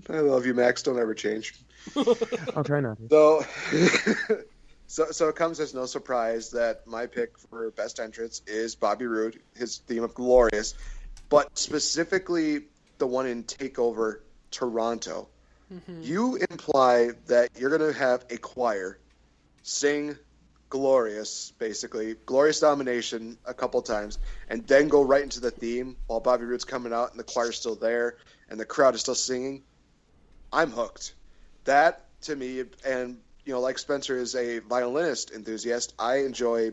I love you, Max. Don't ever change. I'll try not to. So it comes as no surprise that my pick for best entrance is Bobby Roode, his theme of Glorious, but specifically the one in TakeOver Toronto. Mm-hmm. You imply that you're going to have a choir sing Glorious, basically, Glorious Domination a couple times, and then go right into the theme while Bobby Roode's coming out and the choir's still there and the crowd is still singing. I'm hooked. That, to me, and like Spencer is a violinist enthusiast, I enjoy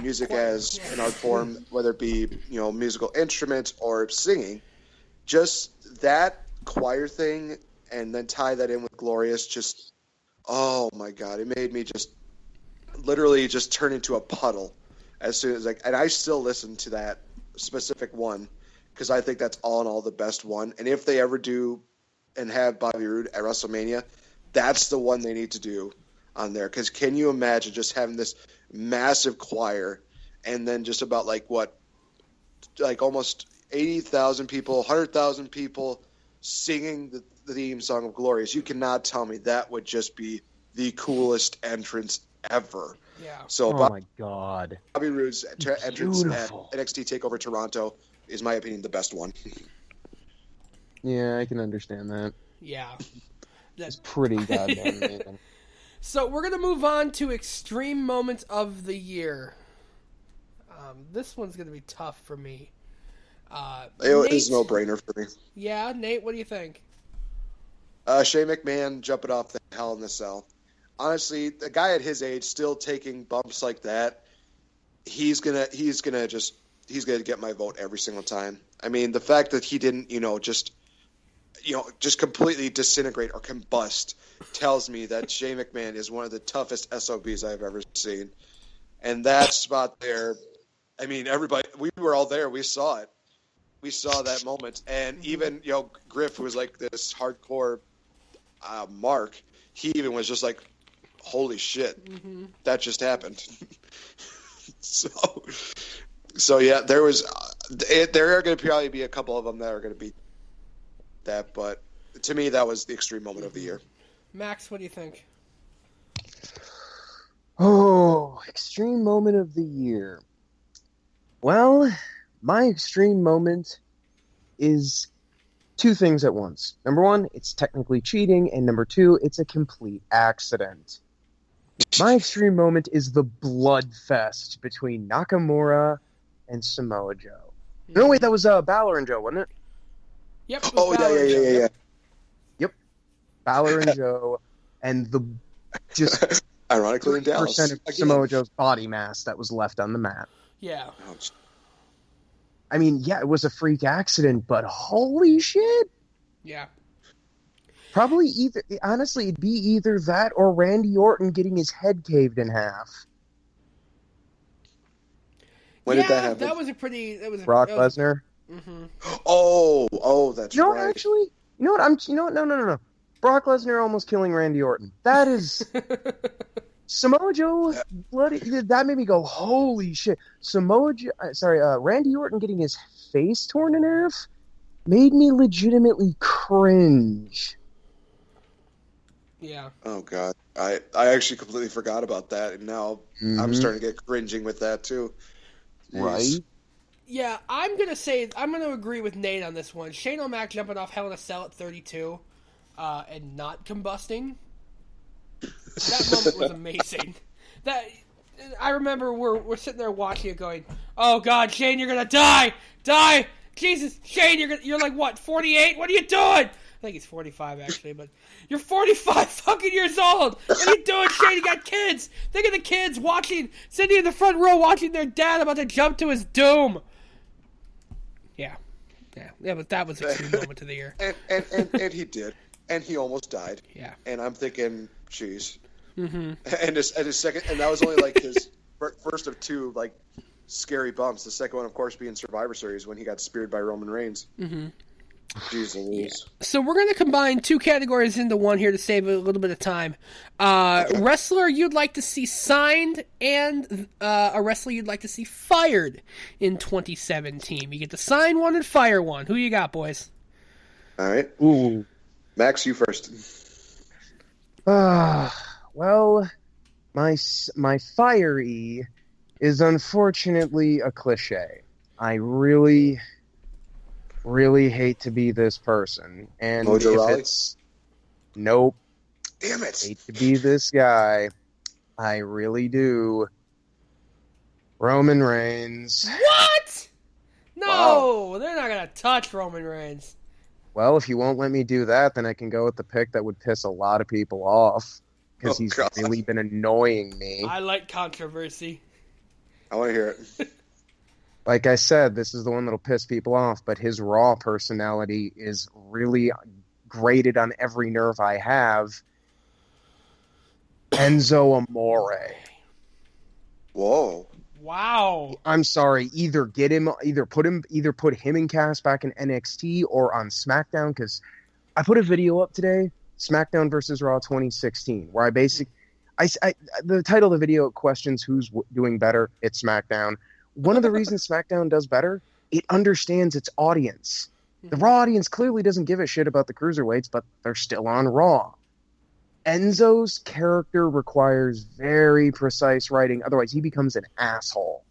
music as an art form, whether it be musical instruments or singing. Just that choir thing, and then tie that in with Glorious. Just, oh my God, it made me just literally just turn into a puddle as soon as and I still listen to that specific one because I think that's all in all the best one. And if they ever do and have Bobby Roode at WrestleMania, that's the one they need to do on there. Because can you imagine just having this massive choir and then just about almost 80,000 people, 100,000 people singing the theme song of Glorious? You cannot tell me that would just be the coolest entrance ever. Yeah. So my God. Bobby Roode's entrance at NXT TakeOver Toronto is, my opinion, the best one. Yeah, I can understand that. Yeah. That's pretty goddamn amazing. So we're going to move on to Extreme Moment of the Year. This one's going to be tough for me. It's a no-brainer for me. Yeah, Nate, what do you think? Shane McMahon jumping off the Hell in the Cell. Honestly, the guy at his age still taking bumps like that, he's gonna get my vote every single time. I mean, the fact that he didn't, just completely disintegrate or combust tells me that Shane McMahon is one of the toughest SOBs I've ever seen. And that spot there, I mean, everybody, we were all there. We saw it. We saw that moment. And even, Griff, who was like this hardcore mark, he even was just like, holy shit, that just happened. So yeah, there are going to probably be a couple of them that are going to be that, but to me, that was the extreme moment of the year. Max, what do you think? Oh, extreme moment of the year. Well, my extreme moment is two things at once. Number one, it's technically cheating, and number two, it's a complete accident. My extreme moment is the blood fest between Nakamura and Samoa Joe. No, wait, that was Balor and Joe, wasn't it? Yep. Oh, yeah. Yep. Balor and Joe, and the just ironically in Dallas percent of Samoa Joe's body mass that was left on the mat. Yeah. I mean, yeah, it was a freak accident, but holy shit! Yeah. Probably honestly, it'd be either that or Randy Orton getting his head caved in half. When did that happen? That was a pretty. Brock Lesnar. Mm-hmm. Oh, that's right. No, actually, no. Brock Lesnar almost killing Randy Orton. That is Samoa Joe. Bloody. That made me go, holy shit! Randy Orton getting his face torn in half made me legitimately cringe. Yeah. Oh God, I actually completely forgot about that, and now I'm starting to get cringing with that too. Jeez. Right? Yeah, I'm gonna agree with Nate on this one. Shane O'Mac jumping off Hell in a Cell at 32, and not combusting. That moment was amazing. That I remember we're sitting there watching it, going, "Oh God, Shane, you're gonna die! Jesus, Shane, you're like what, 48? What are you doing?" I think he's 45 actually, but you're 45 fucking years old. What are you doing, Shane? You got kids. Think of the kids sitting in the front row watching their dad about to jump to his doom. Yeah, but that was the extreme moment of the year. And he did, and he almost died. Yeah, and I'm thinking, jeez. Mm-hmm. And his second, and that was only like his first of two like scary bumps. The second one, of course, being Survivor Series when he got speared by Roman Reigns. Mm-hmm. Jeez Louise. Yeah. So we're going to combine two categories into one here to save a little bit of time. Wrestler you'd like to see signed and a wrestler you'd like to see fired in 2017. You get to sign one and fire one. Who you got, boys? All right. Ooh. Max, you first. Well, my fiery is unfortunately a cliche. I really, really hate to be this person, and Mojo if Rawley? it's nope, Damn it. hate to be this guy. I really do. Roman Reigns. What? No, Wow. they're not gonna touch Roman Reigns. Well, if you won't let me do that, then I can go with the pick that would piss a lot of people off because Oh, he's God. really been annoying me. I like controversy. I want to hear it. Like I said, this is the one that'll piss people off, but his Raw personality is really grated on every nerve I have. Enzo Amore. Whoa. Wow. I'm sorry. Either put him in Cass back in NXT or on SmackDown, because I put a video up today, SmackDown versus Raw 2016, where I the title of the video questions who's doing better. It's SmackDown. One of the reasons SmackDown does better, it understands its audience. The Raw audience clearly doesn't give a shit about the cruiserweights, but they're still on Raw. Enzo's character requires very precise writing, otherwise he becomes an asshole.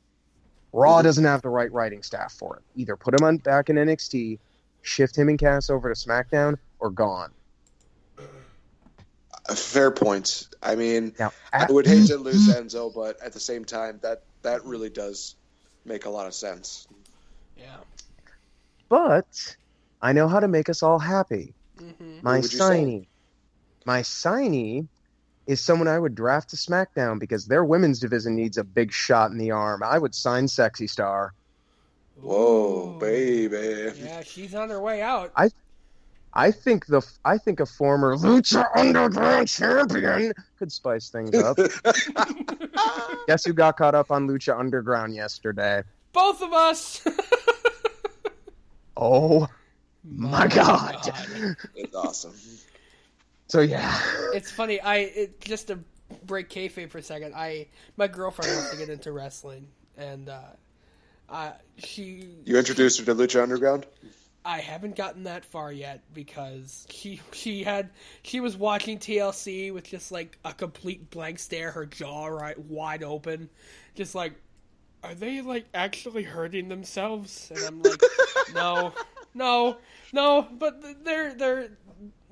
Raw doesn't have the right writing staff for it. Either put him back in NXT, shift him and Cass over to SmackDown, or gone. Fair point. I mean, Now, I would hate to lose Enzo, but at the same time, that really does make a lot of sense. Yeah. but I know how to make us all happy. Mm-hmm. My Who would you say? signee. My signee is someone I would draft to SmackDown because their women's division needs a big shot in the arm. I would sign Sexy Star. Whoa, Ooh. baby. Yeah, she's on her way out. I think a former Lucha Underground champion could spice things up. Guess who got caught up on Lucha Underground yesterday? Both of us. Oh my God. It's awesome. So yeah. It's funny. Just to break kayfabe for a second. My girlfriend wants to get into wrestling, and You introduced her to Lucha Underground? I haven't gotten that far yet because she was watching TLC with just like a complete blank stare, her jaw wide open, just like, are they like actually hurting themselves? And I'm like, no, but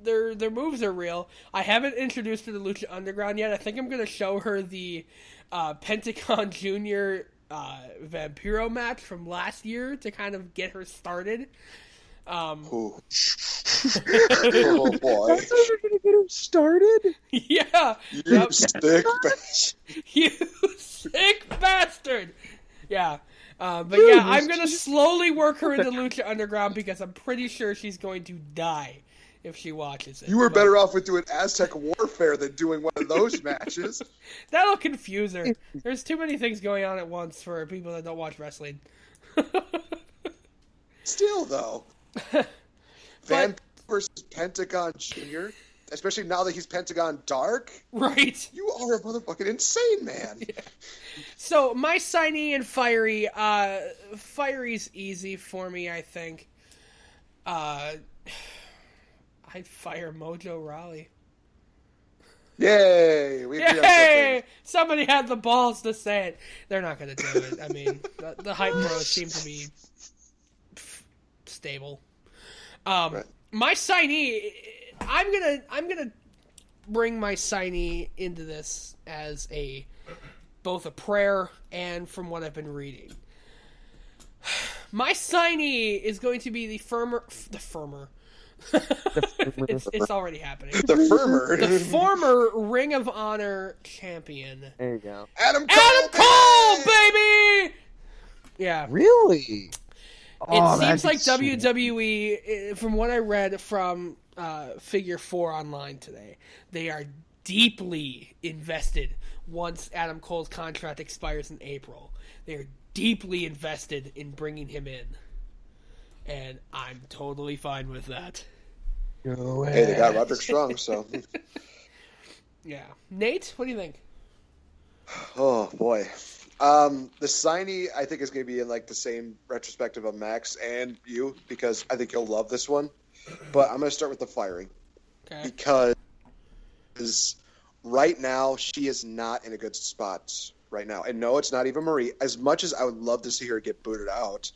their moves are real. I haven't introduced her to Lucha Underground yet. I think I'm gonna show her the Pentagon Junior Vampiro match from last year to kind of get her started. Oh, Oh boy. I thought we were gonna get him started. Yeah. You Yep. sick bitch. You sick bastard. Yeah. But yeah, I'm going to slowly work her into Lucha Underground because I'm pretty sure she's going to die if she watches it. You were But better off with doing Aztec Warfare than doing one of those matches. that'll confuse her. There's too many things going on at once for people that don't watch wrestling. Still, though. Van versus Pentagon Jr., especially now that he's Pentagon Dark, Right. you are a motherfucking insane man. Yeah. So my signee and fiery, fiery's easy for me, I think. I'd fire Mojo Rawley. Yay! We agree on Yay! Somebody had the balls to say it. They're not going to do it. I mean, the hype bros seem to be stable. Right. My signee, I'm gonna bring my signee into this as both a prayer and from what I've been reading. My signee is going to be the former. It's already happening. The firmer. The former Ring of Honor champion, There you go. Adam Cole, baby. Yeah. Really? It seems like WWE, from what I read from Figure 4 online today, they are deeply invested once Adam Cole's contract expires in April. They are deeply invested in bringing him in. And I'm totally fine with that. Go Hey, they got ahead. Roderick Strong, so. Yeah. Nate, what do you think? Oh, boy. The signee, I think, is going to be in like the same retrospective of Max and you, because I think you'll love this one. But I'm going to start with the firing. Okay. Because right now she is not in a good spot right now. And no, it's not even Marie. As much as I would love to see her get booted out,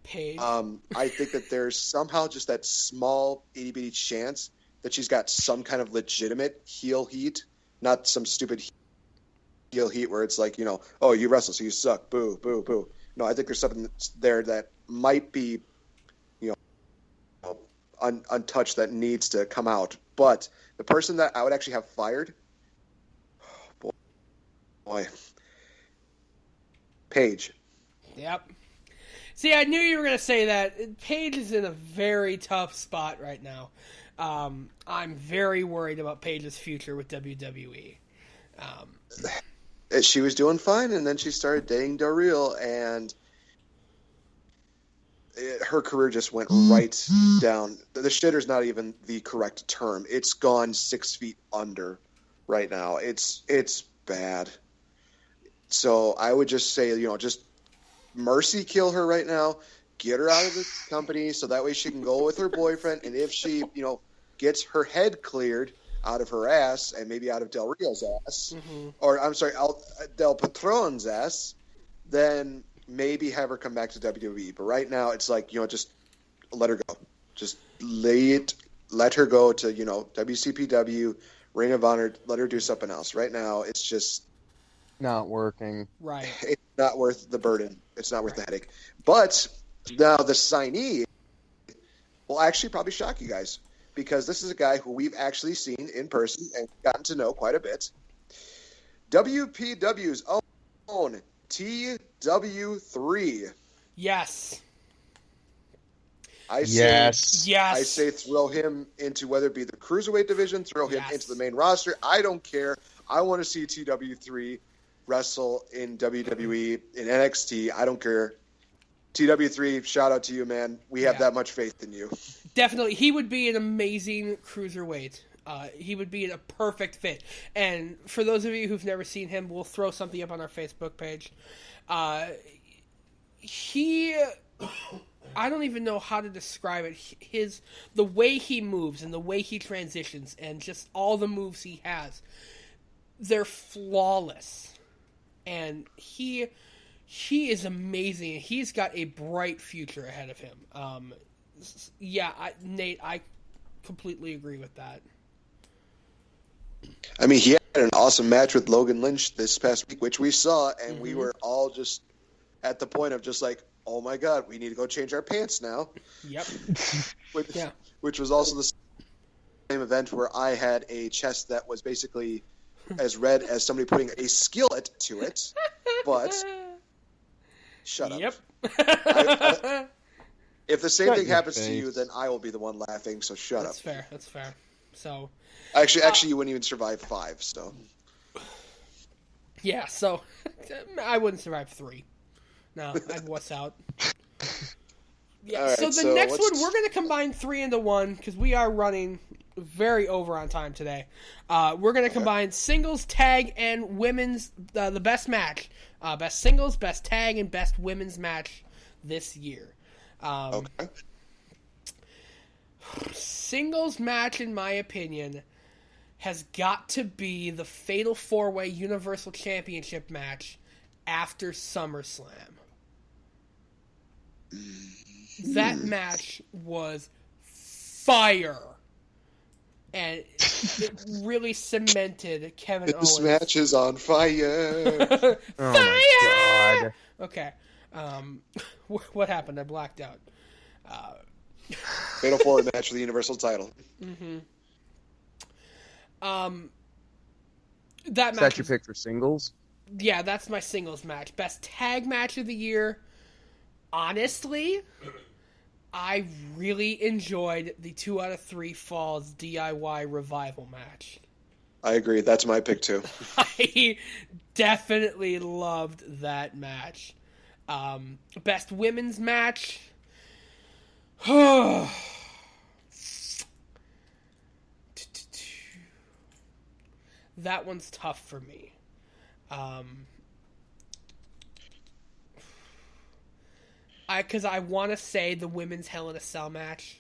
Paige. I think that there's somehow just that small itty bitty chance that she's got some kind of legitimate heel heat, not some stupid heel heat where it's like, oh, you wrestle, so you suck, boo, boo, boo. No, I think there's something that's there that might be, untouched that needs to come out. But the person that I would actually have fired, boy, Paige. Yep. See, I knew you were going to say that. Paige is in a very tough spot right now. I'm very worried about Paige's future with WWE. She was doing fine, and then she started dating Darrell, and her career just went right down. The shitter's not even the correct term. It's gone 6 feet under right now. It's bad. So I would just say, just mercy kill her right now. Get her out of the company so that way she can go with her boyfriend. And if she, gets her head cleared out of her ass and maybe out of Del Rio's ass, or I'm sorry, Del Patron's ass, then maybe have her come back to WWE. But right now, it's like, just let her go. Just let her go to, WCPW, Ring of Honor, let her do something else. Right now, it's just not working. Right. It's not worth the burden. It's not worth the headache. But now the signee will actually probably shock you guys, because this is a guy who we've actually seen in person and gotten to know quite a bit. WPW's own TW3. Yes. I say throw him into, whether it be the Cruiserweight division, throw him into the main roster. I don't care. I want to see TW3 wrestle in WWE, in NXT. I don't care. TW3, shout out to you, man. We have that much faith in you. Definitely. He would be an amazing cruiserweight. He would be a perfect fit. And for those of you who've never seen him, we'll throw something up on our Facebook page. I don't even know how to describe it. The way he moves and the way he transitions and just all the moves he has, they're flawless. And he is amazing. He's got a bright future ahead of him. Nate, I completely agree with that. I mean, he had an awesome match with Logan Lynch this past week, which we saw, and we were all just at the point of just like, oh my God, we need to go change our pants now. Yep. Which was also the same event where I had a chest that was basically as red as somebody putting a skillet to it, but shut up. Yep. If the same thing happens to you, then I will be the one laughing, so shut up. That's fair. So, Actually, you wouldn't even survive 5, so. Yeah, so I wouldn't survive 3. No, I'd wuss out. Yeah, right, so the next one, we're going to combine 3 into 1, because we are running very over on time today. We're going to combine singles, tag, and women's, the best match. Best singles, best tag, and best women's match this year. Okay. Singles match, in my opinion, has got to be the Fatal 4-Way Universal Championship match after SummerSlam. That match was fire. And it really cemented Kevin Owens. This match is on fire. Fire! Oh my God. Okay. What happened? I blacked out. Fatal 4 match for the Universal title. Mm-hmm. That match. Is that your pick for singles? Yeah, that's my singles match. Best tag match of the year. Honestly, I really enjoyed the 2 out of 3 Falls DIY revival match. I agree. That's my pick too. I definitely loved that match. Best women's match. That one's tough for me. Because I want to say the women's Hell in a Cell match.